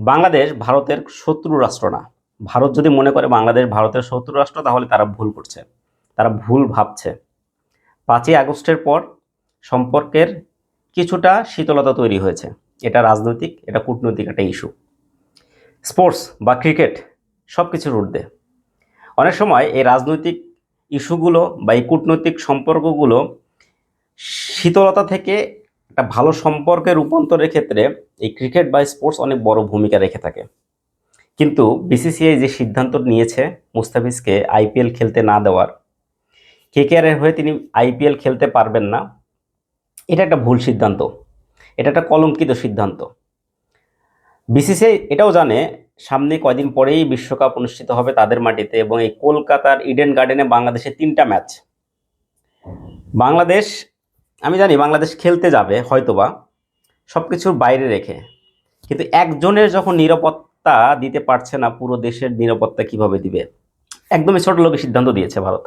বাংলাদেশ ভারতের শত্রু রাষ্ট্র না। ভারত যদি মনে করে বাংলাদেশ ভারতের শত্রু রাষ্ট্র, তাহলে তারা ভুল করছে, তারা ভুল ভাবছে। 5ই আগস্টের পর সম্পর্কের কিছুটা শীতলতা তৈরি হয়েছে। এটা রাজনৈতিক, এটা কূটনৈতিক একটা ইস্যু। স্পোর্টস বা ক্রিকেট সব কিছুর ঊর্ধ্বে। অনেক সময় এই রাজনৈতিক ইস্যুগুলো বা এই কূটনৈতিক সম্পর্কগুলো শীতলতা থেকে একটা ভালো সম্পর্কে রূপান্তরের ক্ষেত্রে এই ক্রিকেট বা স্পোর্টস অনেক বড় ভূমিকা রেখে থাকে। কিন্তু বিসিসিআই যে সিদ্ধান্ত নিয়েছে মুস্তাফিজকে আইপিএল খেলতে না দেওয়ার, কেকেআরের হয়ে তিনি আইপিএল খেলতে পারবেন না, এটা একটা ভুল সিদ্ধান্ত, এটা একটা কলঙ্কিত সিদ্ধান্ত। বিসিসিআই এটাও জানে সামনে কয়দিন পরেই বিশ্বকাপ অনুষ্ঠিত হবে তাদের মাটিতে, এবং এই কলকাতার ইডেন গার্ডেনে বাংলাদেশের 3টা ম্যাচ। বাংলাদেশ, আমি জানি বাংলাদেশ খেলতে যাবে হয়তোবা সব কিছুর বাইরে রেখে, কিন্তু একজনের যখন নিরাপত্তা দিতে পারছে না, পুরো দেশের নিরাপত্তা কিভাবে দিবে? একদমই ছোট লোকের সিদ্ধান্ত দিয়েছে ভারত।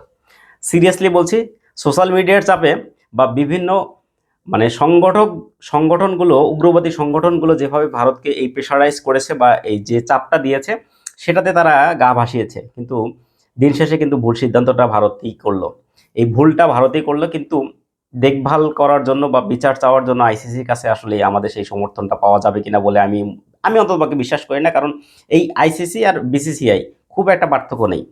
সিরিয়াসলি বলছি, সোশ্যাল মিডিয়ার চাপে বা বিভিন্ন সংগঠনগুলো, উগ্রবাদী সংগঠনগুলো যেভাবে ভারতকে এই প্রেশারাইজ করেছে বা এই যে চাপটা দিয়েছে, সেটাতে তারা গা ভাসিয়েছে। কিন্তু দিন শেষে কিন্তু ভুল সিদ্ধান্তটা ভারতই করলো। এই ভুলটা ভারতই করলো, কিন্তু দেখভাল করার জন্য বা বিচার চাওয়ার জন্য আইসিসির কাছে আসলে আমাদের সেই সমর্থনটা পাওয়া যাবে কিনা বলে আমি অন্ততপক্ষে বিশ্বাস করি না। কারণ এই আইসিসি আর বিসিসিআই খুব একটা পার্থক্য নেই।